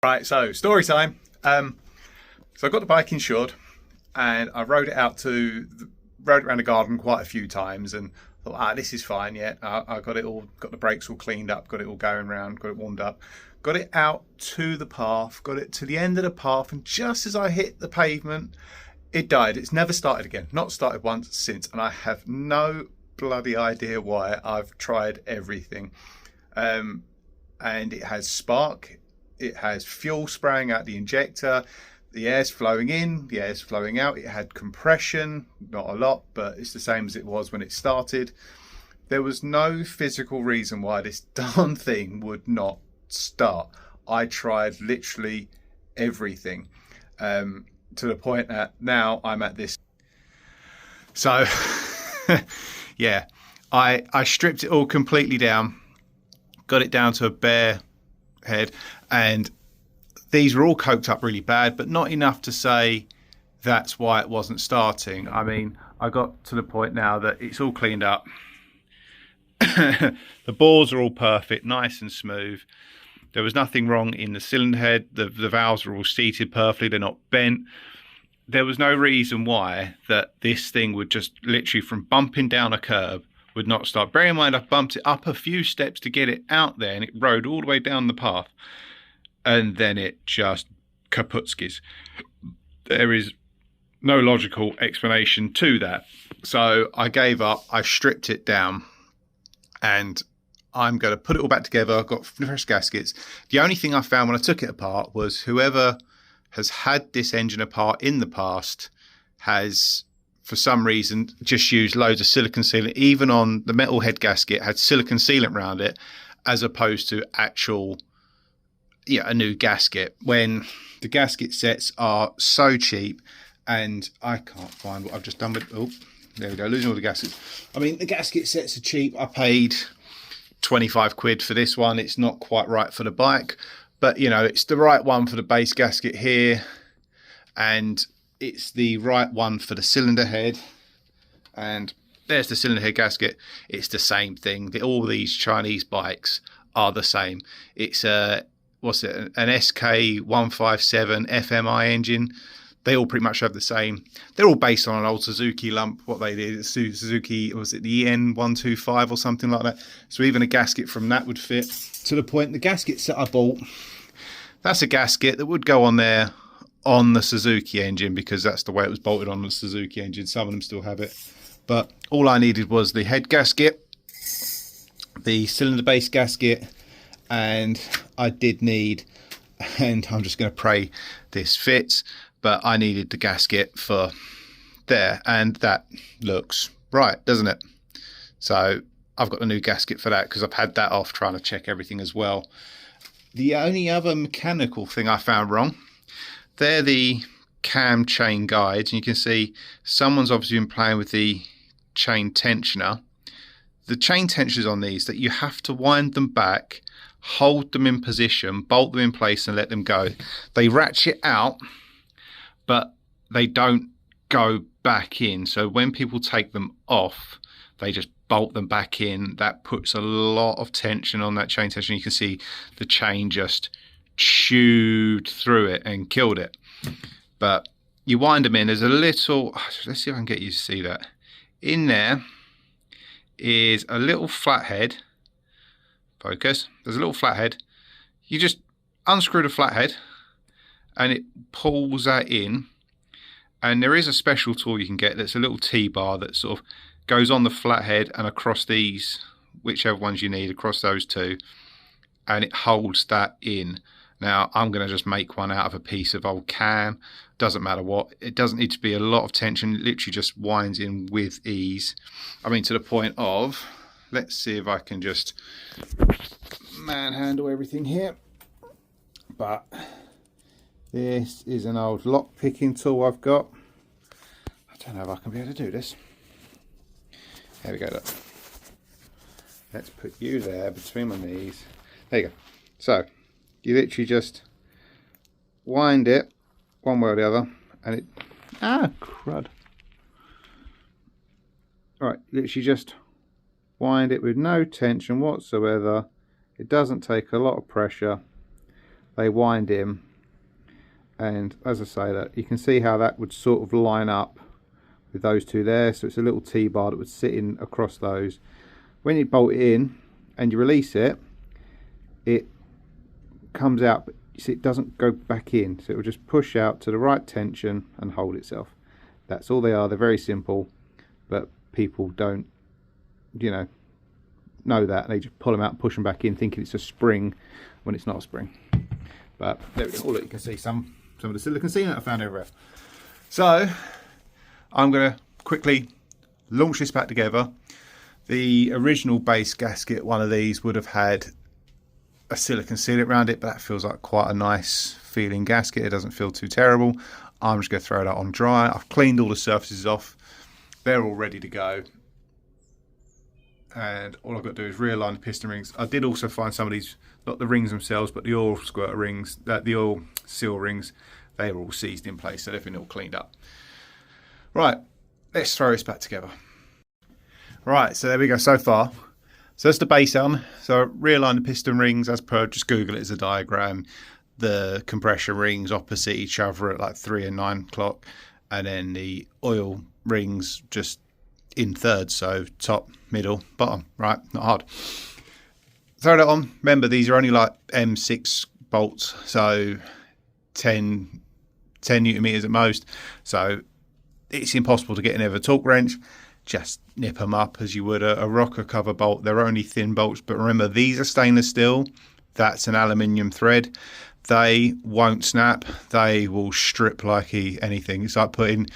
Right, so story time. So I got the bike insured, and I rode it around the garden quite a few times, and thought, this is fine. Yeah, I got it all, got the brakes all cleaned up, got it all going round, got it warmed up, got it out to the path, got it to the end of the path, and just as I hit the pavement, it died. It's never started again. Not started once since, and I have no bloody idea why. I've tried everything, and it has spark. It has fuel spraying out the injector. The air's flowing in, the air's flowing out. It had compression, not a lot, but it's the same as it was when it started. There was no physical reason why this darn thing would not start. I tried literally everything, to the point that now I'm at this. So, yeah, I stripped it all completely down, got it down to a bare head, and these were all coked up really bad, but not enough to say that's why it wasn't starting. I mean, I got to the point now that it's all cleaned up. The bores are all perfect, nice and smooth. There was nothing wrong in the cylinder head. The valves are all seated perfectly. They're not bent. There was no reason why that this thing would just literally, from bumping down a curb, would not start. Bear in mind, I bumped it up a few steps to get it out there, and it rode all the way down the path, and then it just kaputskis. There is no logical explanation to that. So I gave up. I stripped it down, and I'm going to put it all back together. I've got fresh gaskets. The only thing I found when I took it apart was whoever has had this engine apart in the past has, for some reason, just used loads of silicone sealant. Even on the metal head gasket, had silicone sealant around it, as opposed to actual, a new gasket. When the gasket sets are so cheap, and I can't find what I've just done with. Oh, there we go, losing all the gaskets. I mean, the gasket sets are cheap. I paid 25 quid for this one. It's not quite right for the bike, but it's the right one for the base gasket here, and it's the right one for the cylinder head, and there's the cylinder head gasket. It's the same thing. All these Chinese bikes are the same. It's an SK157 FMI engine. They all pretty much have the same. They're all based on an old Suzuki lump. What they did, Suzuki, was it the EN125 or something like that? So even a gasket from that would fit. To the point, the gaskets that I bought, that's a gasket that would go on there on the Suzuki engine, because that's the way it was bolted on the Suzuki engine. Some of them still have it, but all I needed was the head gasket, the cylinder base gasket, and I did need, and I'm just going to pray this fits, but I needed the gasket for there, and that looks right, doesn't it? So I've got a new gasket for that, because I've had that off trying to check everything as well. The only other mechanical thing I found wrong, they're the cam chain guides, and you can see someone's obviously been playing with the chain tensioner. The chain tensioners on these, that you have to wind them back, hold them in position, bolt them in place, and let them go. They ratchet out, but they don't go back in. So when people take them off, they just bolt them back in. That puts a lot of tension on that chain tension. You can see the chain just chewed through it and killed it. But you wind them in. There's a little, let's see if I can get you to see that. In there is a little flathead. Focus. There's a little flathead. You just unscrew the flathead and it pulls that in. And there is a special tool you can get that's a little T-bar that sort of goes on the flathead and across these, whichever ones you need, across those two, and it holds that in. Now I'm going to just make one out of a piece of old cam. Doesn't matter what. It doesn't need to be a lot of tension. It literally just winds in with ease. I mean, to the point of, let's see if I can just manhandle everything here. But this is an old lock picking tool I've got. I don't know if I can be able to do this. There we go, look. Let's put you there between my knees. There you go. So you literally just wind it one way or the other, and it, crud. Right, literally just wind it with no tension whatsoever. It doesn't take a lot of pressure. they wind in, and as I say, that you can see how that would sort of line up with those two there. So it's a little T-bar that would sit in across those. When you bolt it in and you release it, it comes out, but you see it doesn't go back in, so it will just push out to the right tension and hold itself. That's all they are. They're very simple, but people don't, you know that. They just pull them out and push them back in thinking it's a spring when it's not a spring. But there we go. Oh, look, you can see some of the silicone sealant I found everywhere. So I'm going to quickly launch this back together. The original base gasket, one of these, would have had a silicone sealant around it, but that feels like quite a nice feeling gasket. It doesn't feel too terrible. I'm just going to throw that on dry. I've cleaned all the surfaces off. They're all ready to go. And all I've got to do is realign the piston rings. I did also find some of these, not the rings themselves, but the oil squirter rings, the oil seal rings, they were all seized in place, so they've been all cleaned up. Right, let's throw this back together. Right, so there we go so far. So that's the base arm. So realign the piston rings as per, just Google it as a diagram. The compression rings opposite each other at like 3 and 9 o'clock. And then the oil rings just in thirds. So top, middle, bottom, right? Not hard. Throw that on. Remember, these are only like M6 bolts. So 10 Newton meters at most. So it's impossible to get an ever torque wrench. Just nip them up as you would a rocker cover bolt. They're only thin bolts, but remember, these are stainless steel. That's an aluminium thread. They won't snap. They will strip like anything. It's like putting,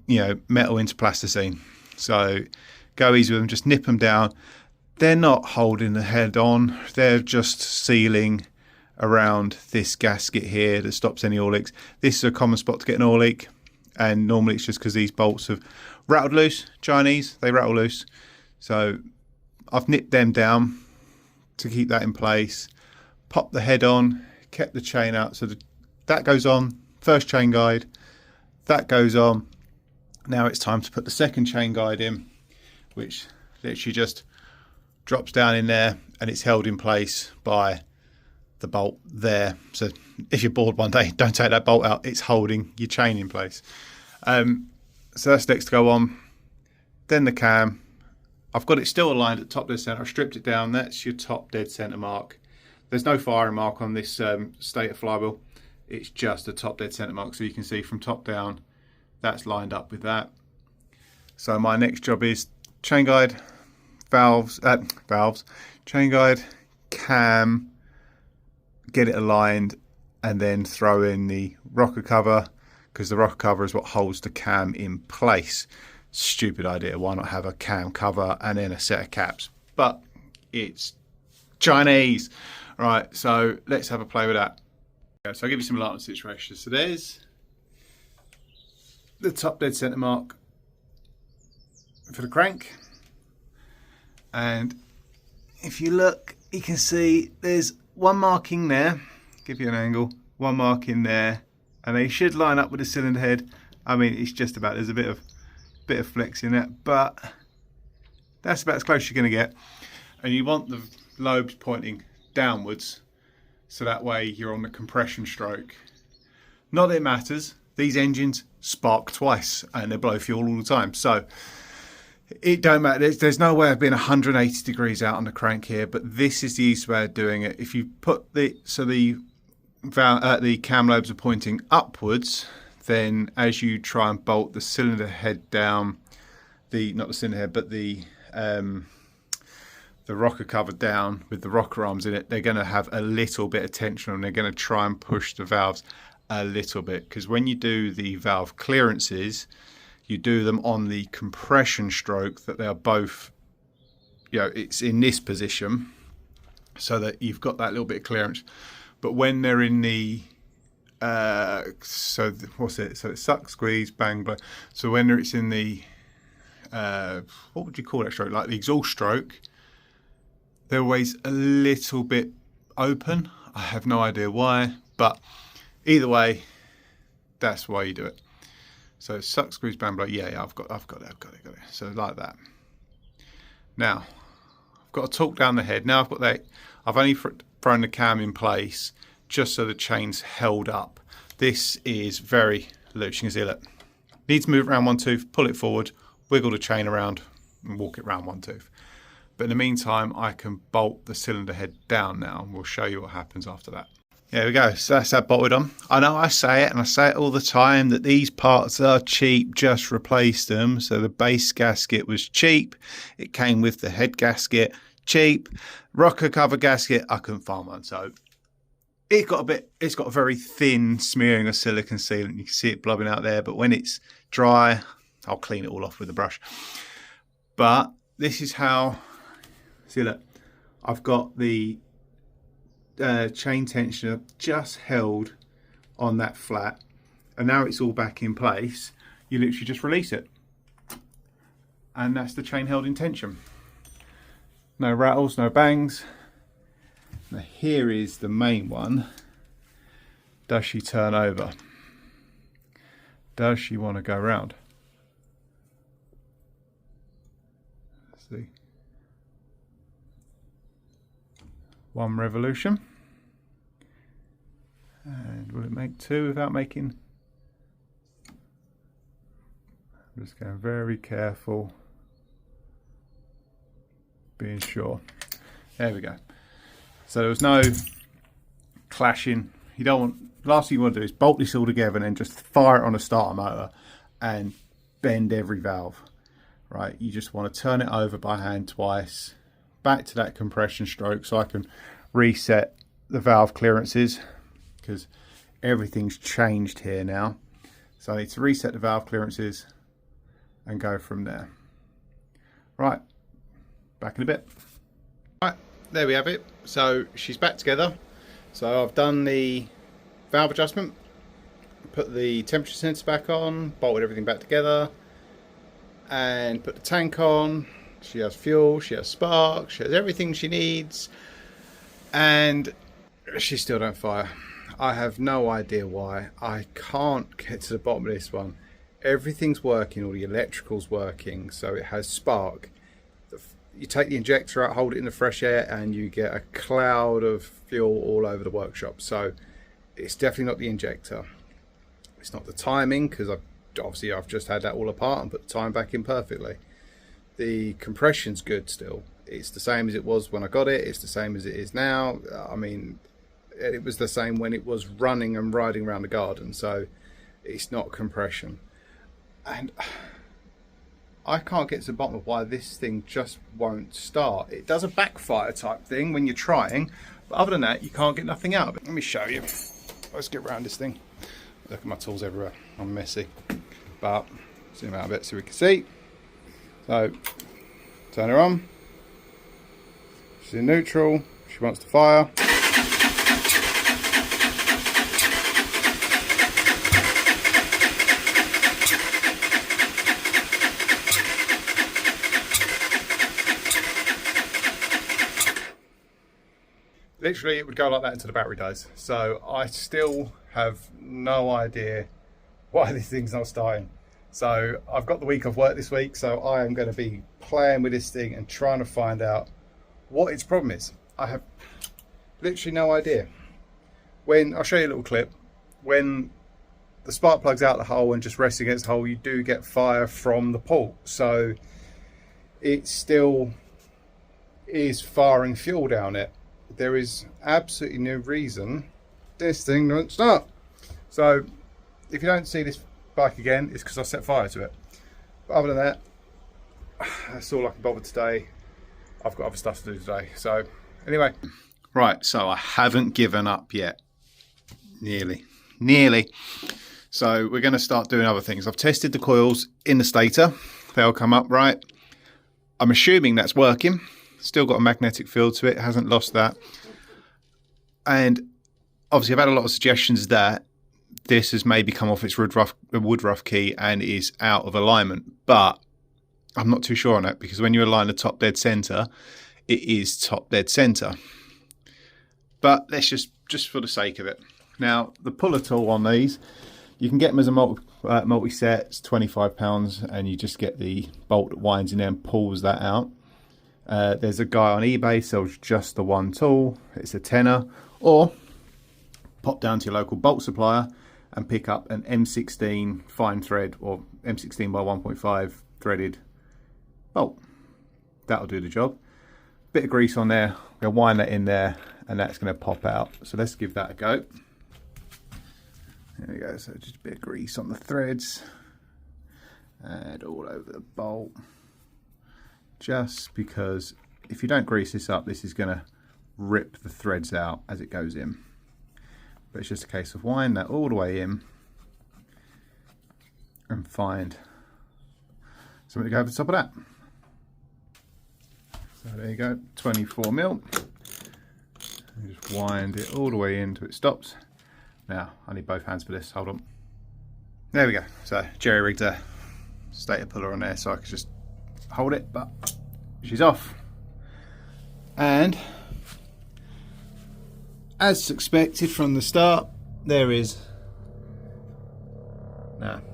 metal into plasticine. So go easy with them. Just nip them down. They're not holding the head on. They're just sealing around this gasket here that stops any oil leaks. This is a common spot to get an oil leak, and normally it's just because these bolts have rattled loose. Chinese, they rattle loose. So I've nipped them down to keep that in place. Popped the head on, kept the chain out. So that goes on, first chain guide. That goes on. Now it's time to put the second chain guide in, which literally just drops down in there, and it's held in place by the bolt there. So if you're bored one day, don't take that bolt out. It's holding your chain in place. So that's next to go on. Then the cam. I've got it still aligned at top dead center. I've stripped it down. That's your top dead center mark. There's no firing mark on this stator flywheel. It's just a top dead center mark. So you can see from top down, that's lined up with that. So my next job is chain guide, valves, chain guide, cam, get it aligned, and then throw in the rocker cover, because the rocker cover is what holds the cam in place. Stupid idea. Why not have a cam cover and then a set of caps? But it's Chinese. Right, so let's have a play with that. So I'll give you some light on the situation. So there's the top dead center mark for the crank. And if you look, you can see there's one marking there. Give you an angle. One mark in there. And they should line up with the cylinder head. I mean, it's just about, there's a bit of flex in it, but that's about as close as you're going to get. And you want the lobes pointing downwards, so that way you're on the compression stroke. Not that it matters. These engines spark twice and they blow fuel all the time. So it don't matter. There's no way of being 180 degrees out on the crank here, but this is the easiest way of doing it. If you put the cam lobes are pointing upwards, then as you try and bolt the cylinder head down, not the cylinder head, but the rocker cover down with the rocker arms in it, they're going to have a little bit of tension and they're going to try and push the valves a little bit. Because when you do the valve clearances, you do them on the compression stroke that they are both, it's in this position so that you've got that little bit of clearance. But when they're in the so it's suck, squeeze, bang, blow. So when it's in the what would you call that stroke? Like the exhaust stroke, they're always a little bit open. I have no idea why, but either way, that's why you do it. So suck, squeeze, bang, blow. Yeah, I've got it. So like that. Now I've got to torque down the head. Now I've got that. I've only thrown the cam in place. just so the chain's held up. This is very loose. You can see that. Need to move it around one tooth, pull it forward, wiggle the chain around and walk it around one tooth. But in the meantime, I can bolt the cylinder head down now, and we'll show you what happens after that. There we go, so that's that bolted on. I know I say it, and I say it all the time, that these parts are cheap, just replace them. So the base gasket was cheap, it came with the head gasket, cheap. Rocker cover gasket, I couldn't find one, so it's got a very thin smearing of silicone sealant. You can see it blubbing out there, but when it's dry, I'll clean it all off with a brush. But this is how, see look, I've got the chain tensioner just held on that flat, and now it's all back in place. You literally just release it, and that's the chain held in tension. No rattles, no bangs. Now here is the main one. Does she turn over? Does she want to go round? Let's see. One revolution. And will it make two without making? I'm just going very careful, being sure. There we go. So there was no clashing. You don't want, last thing you want to do is bolt this all together and then just fire it on a starter motor and bend every valve. Right, you just want to turn it over by hand twice, back to that compression stroke, so I can reset the valve clearances, because everything's changed here now. So I need to reset the valve clearances and go from there. Right, back in a bit. Right, there we have it. So she's back together. So I've done the valve adjustment, put the temperature sensor back on, bolted everything back together, and put the tank on. She has fuel, she has spark, she has everything she needs, and she still don't fire. I have no idea why. I can't get to the bottom of this one. Everything's working, all the electrical's working, so it has spark. You take the injector out, hold it in the fresh air, and you get a cloud of fuel all over the workshop. So it's definitely not the injector. It's not the timing, because I've just had that all apart and put the time back in perfectly. The compression's good still. It's the same as it was when I got it. It's the same as it is now. I mean, it was the same when it was running and riding around the garden. So it's not compression. And I can't get to the bottom of why this thing just won't start. It does a backfire type thing when you're trying, but other than that, you can't get nothing out of it. Let me show you. Let's get around this thing. Look at my tools everywhere. I'm messy. But zoom out a bit so we can see. So turn her on. She's in neutral. She wants to fire. Literally, it would go like that until the battery dies. So I still have no idea why this thing's not starting. So I've got the week of work this week, so I am going to be playing with this thing and trying to find out what its problem is. I have literally no idea. I'll show you a little clip. When the spark plug's out the hole and just rests against the hole, you do get fire from the port. So it still is firing fuel down it. There is absolutely no reason this thing won't start. So if you don't see this bike again, it's because I set fire to it. But other than that, that's all I can bother today. I've got other stuff to do today. So anyway, right, so I haven't given up yet. Nearly. So we're going to start doing other things. I've tested the coils in the stator. They'll come up right. I'm assuming that's working. Still got a magnetic field to it, hasn't lost that. And obviously I've had a lot of suggestions that this has maybe come off its wood rough key and is out of alignment, but I'm not too sure on that, because when you align the top dead center, it is top dead center. But let's just for the sake of it. Now the puller tool on these, you can get them as a multi-set. It's £25, and you just get the bolt that winds in there and pulls that out. There's a guy on eBay sells just the one tool. It's a tenner. Or pop down to your local bolt supplier and pick up an M16 fine thread or M16 by 1.5 threaded bolt. That'll do the job. Bit of grease on there, I'm going to wind that in there and that's going to pop out. So let's give that a go. There we go, so just a bit of grease on the threads and all over the bolt. Just because if you don't grease this up, this is going to rip the threads out as it goes in. But it's just a case of wind that all the way in and find something to go over the top of that. So there you go, 24mm. Just wind it all the way in till it stops. Now, I need both hands for this, hold on. There we go, so jerry rigged a stator puller on there so I could just hold it, but she's off. And as expected from the start, there is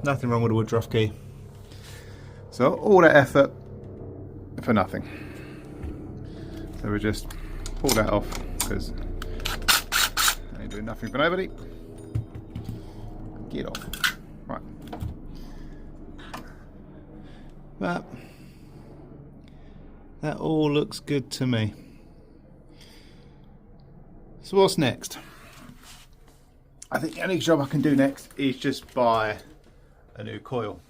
nothing wrong with the Woodruff key. So all that effort for nothing. So we just pull that off because I ain't doing nothing for nobody. Get off. Right. But that all looks good to me. So what's next? I think the only job I can do next is just buy a new coil.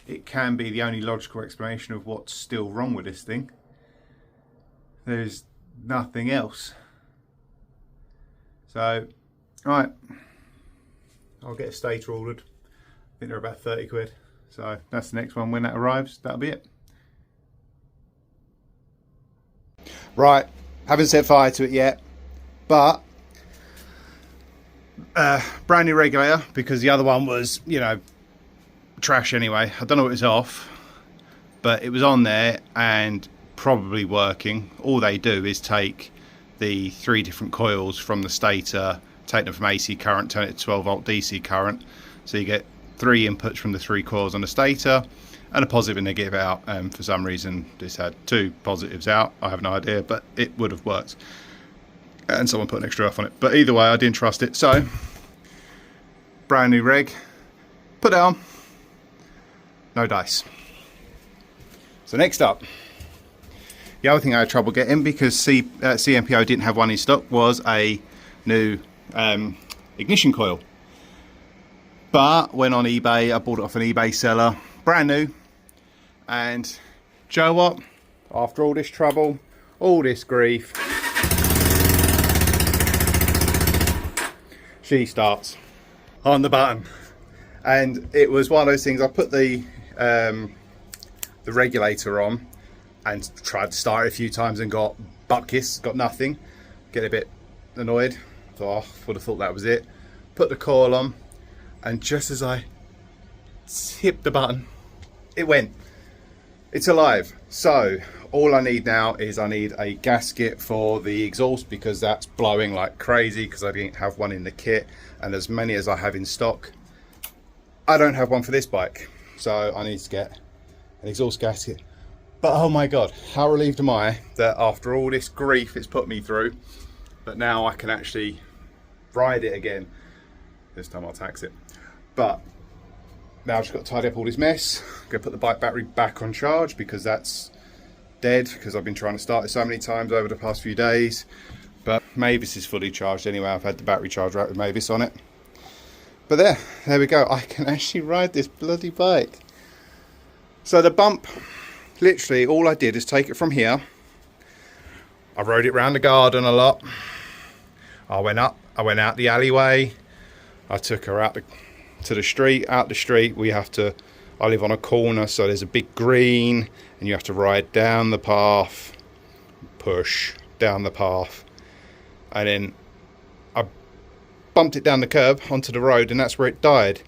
It can be the only logical explanation of what's still wrong with this thing. There's nothing else. So, right, I'll get a stator ordered. I think they're about 30 quid. So that's the next one. When that arrives, that'll be it. Right, haven't set fire to it yet, but brand new regulator because the other one was, you know, trash anyway. I don't know what it was off, but it was on there and probably working. All they do is take the 3 different coils from the stator, take them from AC current, turn it to 12 volt DC current. So you get 3 inputs from the 3 coils on the stator and a positive and negative out. For some reason this had 2 positives out. I have no idea, but it would have worked. And someone put an extra earth on it. But either way, I didn't trust it. So, brand new reg, put it on, no dice. So next up, the other thing I had trouble getting because CMPO didn't have one in stock was a new ignition coil. But went on eBay, I bought it off an eBay seller, brand new. And do you know what? After all this trouble, all this grief, she starts on the button. And it was one of those things, I put the regulator on and tried to start it a few times and got butt kiss, got nothing. Get a bit annoyed, so I would have thought that was it. Put the coil on, and just as I hit the button, it went. It's alive. So all I need now is I need a gasket for the exhaust because that's blowing like crazy because I didn't have one in the kit, and as many as I have in stock, I don't have one for this bike. So I need to get an exhaust gasket. But oh my god, how relieved am I that after all this grief it's put me through, that now I can actually ride it again. This time I'll tax it. But now I've just got to tidy up all this mess. Go put the bike battery back on charge because that's dead because I've been trying to start it so many times over the past few days. But Mavis is fully charged anyway. I've had the battery charger out with Mavis on it. But there we go. I can actually ride this bloody bike. So the bump, literally all I did is take it from here. I rode it around the garden a lot. I went out the alleyway. I took her out to the street. Out the street, I live on a corner, so there's a big green, and you have to ride down the path, push down the path, and then I bumped it down the curb onto the road, and that's where it died.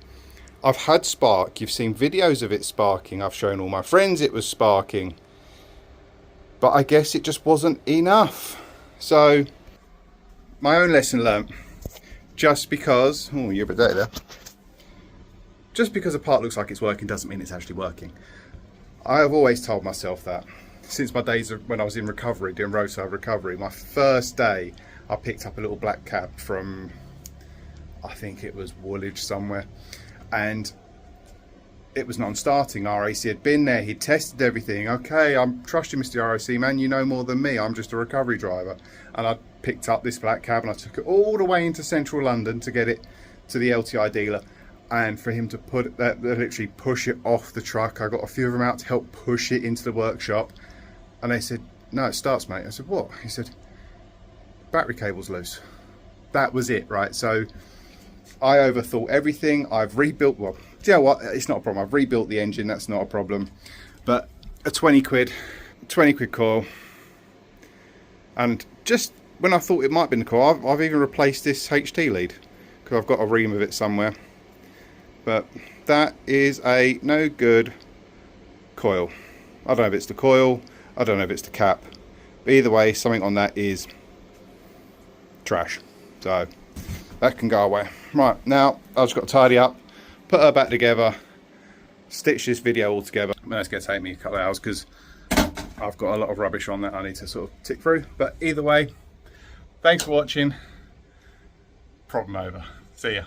I've had spark. You've seen videos of it sparking. I've shown all my friends it was sparking, but I guess it just wasn't enough. So my own lesson learnt. Just because, oh, you're a bit dirty there. Just because a part looks like it's working doesn't mean it's actually working. I have always told myself that. Since my days of when I was in recovery, doing roadside recovery, my first day, I picked up a little black cab from I think it was Woolwich somewhere, and it was non-starting. RAC had been there, he'd tested everything. Okay, I'm trusting Mr. RAC, man, you know more than me, I'm just a recovery driver. And I picked up this black cab and I took it all the way into central London to get it to the LTI dealer, and for him to put that, literally push it off the truck. I got a few of them out to help push it into the workshop, and they said, no, it starts, mate. I said, what? He said, battery cable's loose. That was it, right? So I overthought everything. I've rebuilt, well, do you know what? It's not a problem. I've rebuilt the engine. That's not a problem. But a 20 quid coil. And just when I thought it might have been the coil, I've even replaced this HT lead, because I've got a ream of it somewhere. But that is a no good coil. I don't know if it's the coil. I don't know if it's the cap. But either way, something on that is trash. So that can go away. Right, now I've just got to tidy up, put her back together, stitch this video all together. I mean, it's going to take me a couple of hours because I've got a lot of rubbish on that I need to sort of tick through. But either way, thanks for watching. Problem over. See ya.